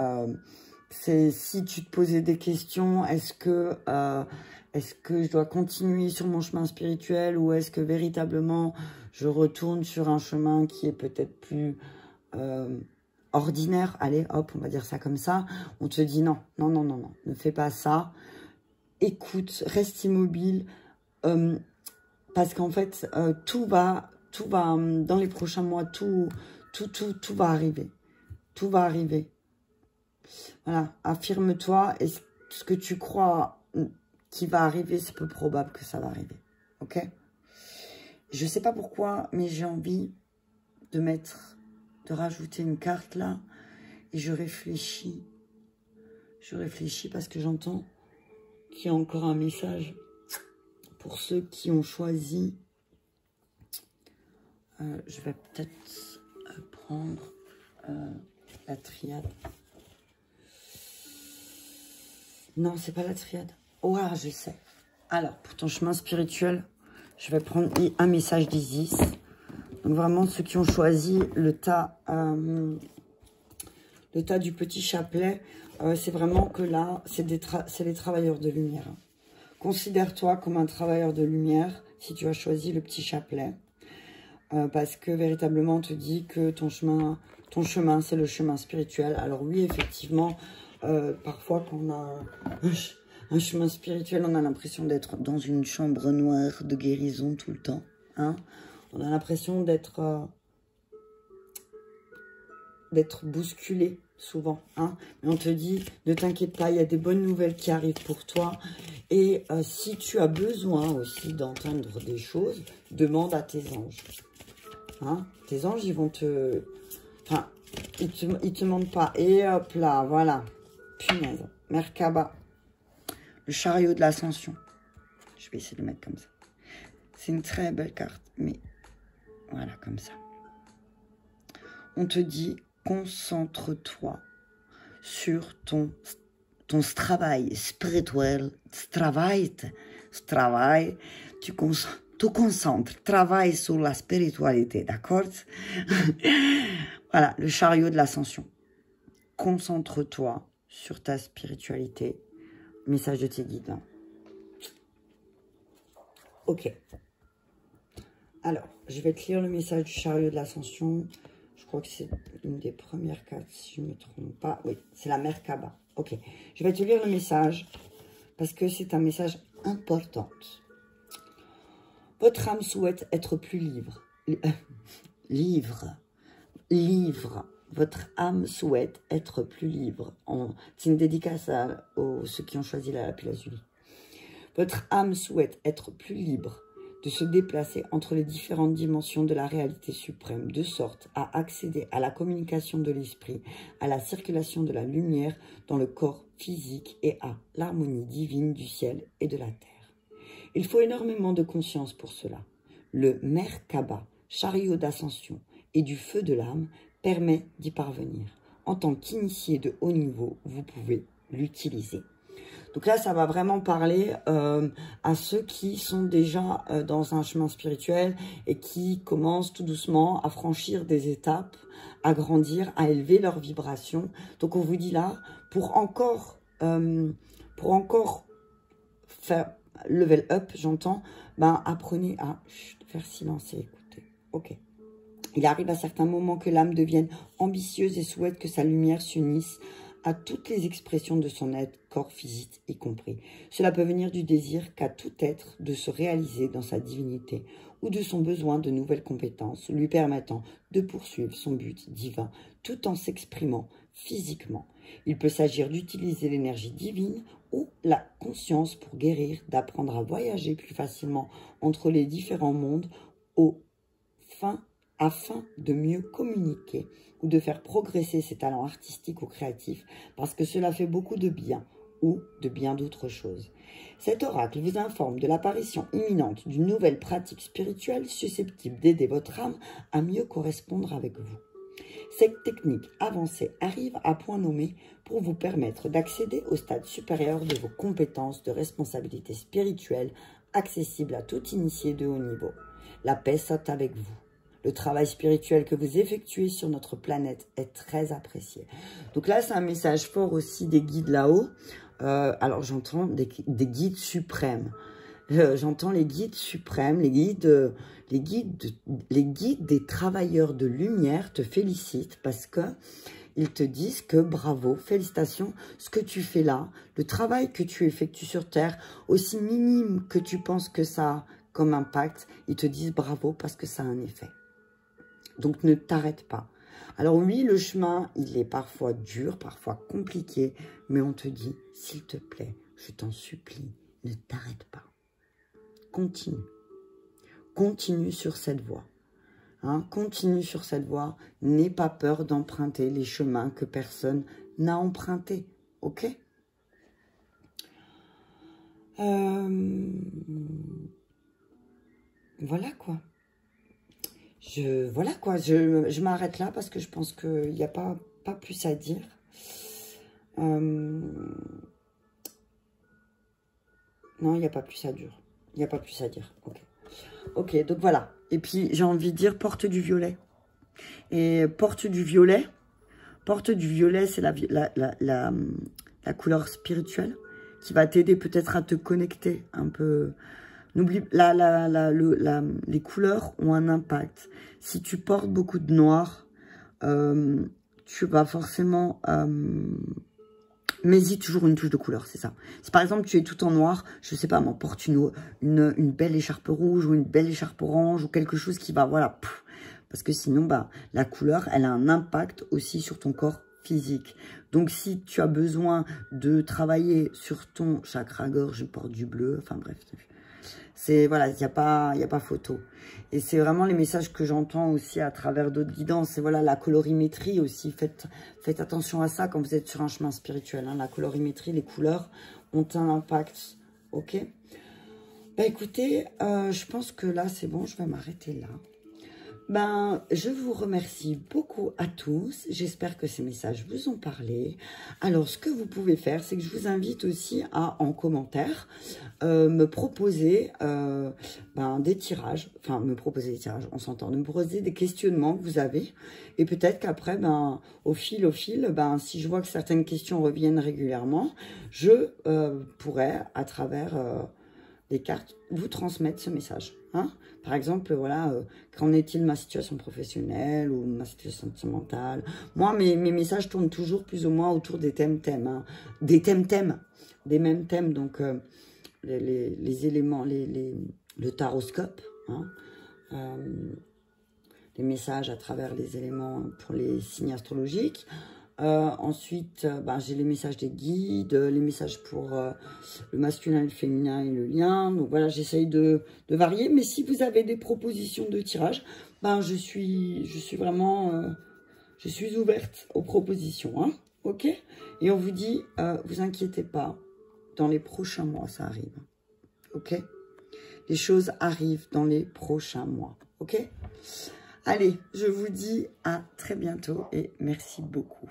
A: C'est si tu te posais des questions, est-ce que je dois continuer sur mon chemin spirituel ou est-ce que véritablement je retourne sur un chemin qui est peut-être plus ordinaire? Allez, hop, on va dire ça comme ça. On te dit non, non, non, non, non, ne fais pas ça. Écoute, reste immobile. Parce qu'en fait, tout va, dans les prochains mois, tout va arriver. Tout va arriver. Voilà, affirme-toi. Et ce que tu crois qui va arriver, c'est peu probable que ça va arriver. Ok? Je ne sais pas pourquoi, mais j'ai envie de rajouter une carte là. Et je réfléchis. Je réfléchis parce que j'entends qu'il y a encore un message pour ceux qui ont choisi. Je vais peut-être prendre la triade. Non, c'est pas la triade. Oh, je sais. Alors, pour ton chemin spirituel, je vais prendre un message d'Isis. Donc vraiment, ceux qui ont choisi le tas du petit chapelet, c'est vraiment que là, c'est les travailleurs de lumière. Considère-toi comme un travailleur de lumière si tu as choisi le petit chapelet. Parce que véritablement, on te dit que ton chemin, c'est le chemin spirituel. Alors oui, effectivement, parfois quand on a un chemin spirituel, on a l'impression d'être dans une chambre noire de guérison tout le temps. Hein? On a l'impression d'être bousculé souvent. Hein? Mais on te dit, ne t'inquiète pas, il y a des bonnes nouvelles qui arrivent pour toi. Et si tu as besoin aussi d'entendre des choses, demande à tes anges. Hein? Tes anges, ils vont te... Enfin, Il te montre pas. Et hop là, voilà. Punaise. Merkaba. Le chariot de l'ascension. Je vais essayer de le mettre comme ça. C'est une très belle carte. Mais voilà, comme ça. On te dit, concentre-toi sur ton travail spirituel. Travail. Tu te concentres. Travaille sur la spiritualité, d'accord? Voilà, le chariot de l'ascension. Concentre-toi sur ta spiritualité. Message de tes guides. Hein. Ok. Alors, je vais te lire le message du chariot de l'ascension. Je crois que c'est une des premières cartes, si je ne me trompe pas. Oui, c'est la Merkaba. Ok. Je vais te lire le message parce que c'est un message important. Votre âme souhaite être plus libre. Livre. Votre âme souhaite être plus libre. C'est une dédicace à ceux qui ont choisi la lapis-lazuli. Votre âme souhaite être plus libre de se déplacer entre les différentes dimensions de la réalité suprême, de sorte à accéder à la communication de l'esprit, à la circulation de la lumière dans le corps physique et à l'harmonie divine du ciel et de la terre. Il faut énormément de conscience pour cela. Le Merkaba, chariot d'ascension et du feu de l'âme, permet d'y parvenir. En tant qu'initié de haut niveau, vous pouvez l'utiliser. Donc là, ça va vraiment parler à ceux qui sont déjà dans un chemin spirituel et qui commencent tout doucement à franchir des étapes, à grandir, à élever leur vibration. Donc on vous dit là, pour encore faire level up, j'entends, ben apprenez à faire silence et écouter. Ok. Il arrive à certains moments que l'âme devienne ambitieuse et souhaite que sa lumière s'unisse à toutes les expressions de son être, corps physique y compris. Cela peut venir du désir qu'a tout être de se réaliser dans sa divinité ou de son besoin de nouvelles compétences lui permettant de poursuivre son but divin tout en s'exprimant physiquement. Il peut s'agir d'utiliser l'énergie divine ou la conscience pour guérir, d'apprendre à voyager plus facilement entre les différents mondes afin de mieux communiquer ou de faire progresser ses talents artistiques ou créatifs parce que cela fait beaucoup de bien ou de bien d'autres choses. Cet oracle vous informe de l'apparition imminente d'une nouvelle pratique spirituelle susceptible d'aider votre âme à mieux correspondre avec vous. Cette technique avancée arrive à point nommé pour vous permettre d'accéder au stade supérieur de vos compétences de responsabilité spirituelle accessibles à tout initié de haut niveau. La paix saute avec vous. Le travail spirituel que vous effectuez sur notre planète est très apprécié. Donc là, c'est un message fort aussi des guides là-haut. Alors, j'entends des guides suprêmes. J'entends les guides suprêmes, les guides des travailleurs de lumière te félicitent parce que ils te disent que bravo, félicitations, ce que tu fais là, le travail que tu effectues sur Terre, aussi minime que tu penses que ça a comme impact, ils te disent bravo parce que ça a un effet. Donc, ne t'arrête pas. Alors oui, le chemin, il est parfois dur, parfois compliqué, mais on te dit, s'il te plaît, je t'en supplie, ne t'arrête pas. Continue. Continue sur cette voie. Hein, continue sur cette voie. N'aie pas peur d'emprunter les chemins que personne n'a empruntés. Ok? Voilà quoi. Voilà quoi, je m'arrête là parce que je pense qu'il n'y a pas plus à dire. Non, il n'y a pas plus à dire. Il n'y a pas plus à dire. Ok, donc voilà. Et puis, j'ai envie de dire porte du violet. Et porte du violet, c'est la couleur spirituelle qui va t'aider peut-être à te connecter un peu. N'oublie, les couleurs ont un impact. Si tu portes beaucoup de noir, tu vas forcément... mais toujours une touche de couleur, c'est ça. Si par exemple tu es tout en noir, je sais pas, porte une belle écharpe rouge ou une belle écharpe orange ou quelque chose qui va, voilà. Parce que sinon, la couleur, elle a un impact aussi sur ton corps physique. Donc, si tu as besoin de travailler sur ton chakra gorge, porte du bleu, enfin bref, C'est, voilà, il n'y a pas photo. Et c'est vraiment les messages que j'entends aussi à travers d'autres guidances. C'est voilà, la colorimétrie aussi. Faites attention à ça quand vous êtes sur un chemin spirituel. Hein. La colorimétrie, les couleurs ont un impact. Ok? Bah écoutez, je pense que là, c'est bon. Je vais m'arrêter là. Ben, je vous remercie beaucoup à tous. J'espère que ces messages vous ont parlé. Alors, ce que vous pouvez faire, c'est que je vous invite aussi à, en commentaire, me proposer des tirages. Enfin, me proposer des tirages, on s'entend. De me poser des questionnements que vous avez. Et peut-être qu'après, au fil, si je vois que certaines questions reviennent régulièrement, je pourrais, à travers des cartes, vous transmettre ce message. Hein. Par exemple, voilà, qu'en est-il de ma situation professionnelle ou ma situation sentimentale? Moi, mes messages tournent toujours plus ou moins autour des thèmes. Hein. Des mêmes thèmes. Donc, les éléments, le taroscope, hein, les messages à travers les éléments pour les signes astrologiques. Ensuite, j'ai les messages des guides, les messages pour le masculin et le féminin et le lien. Donc voilà, j'essaye de varier. Mais si vous avez des propositions de tirage, je suis vraiment, je suis ouverte aux propositions. Hein, ok? Et on vous dit, vous inquiétez pas, dans les prochains mois, ça arrive. Ok? Les choses arrivent dans les prochains mois. Ok? Allez, je vous dis à très bientôt et merci beaucoup.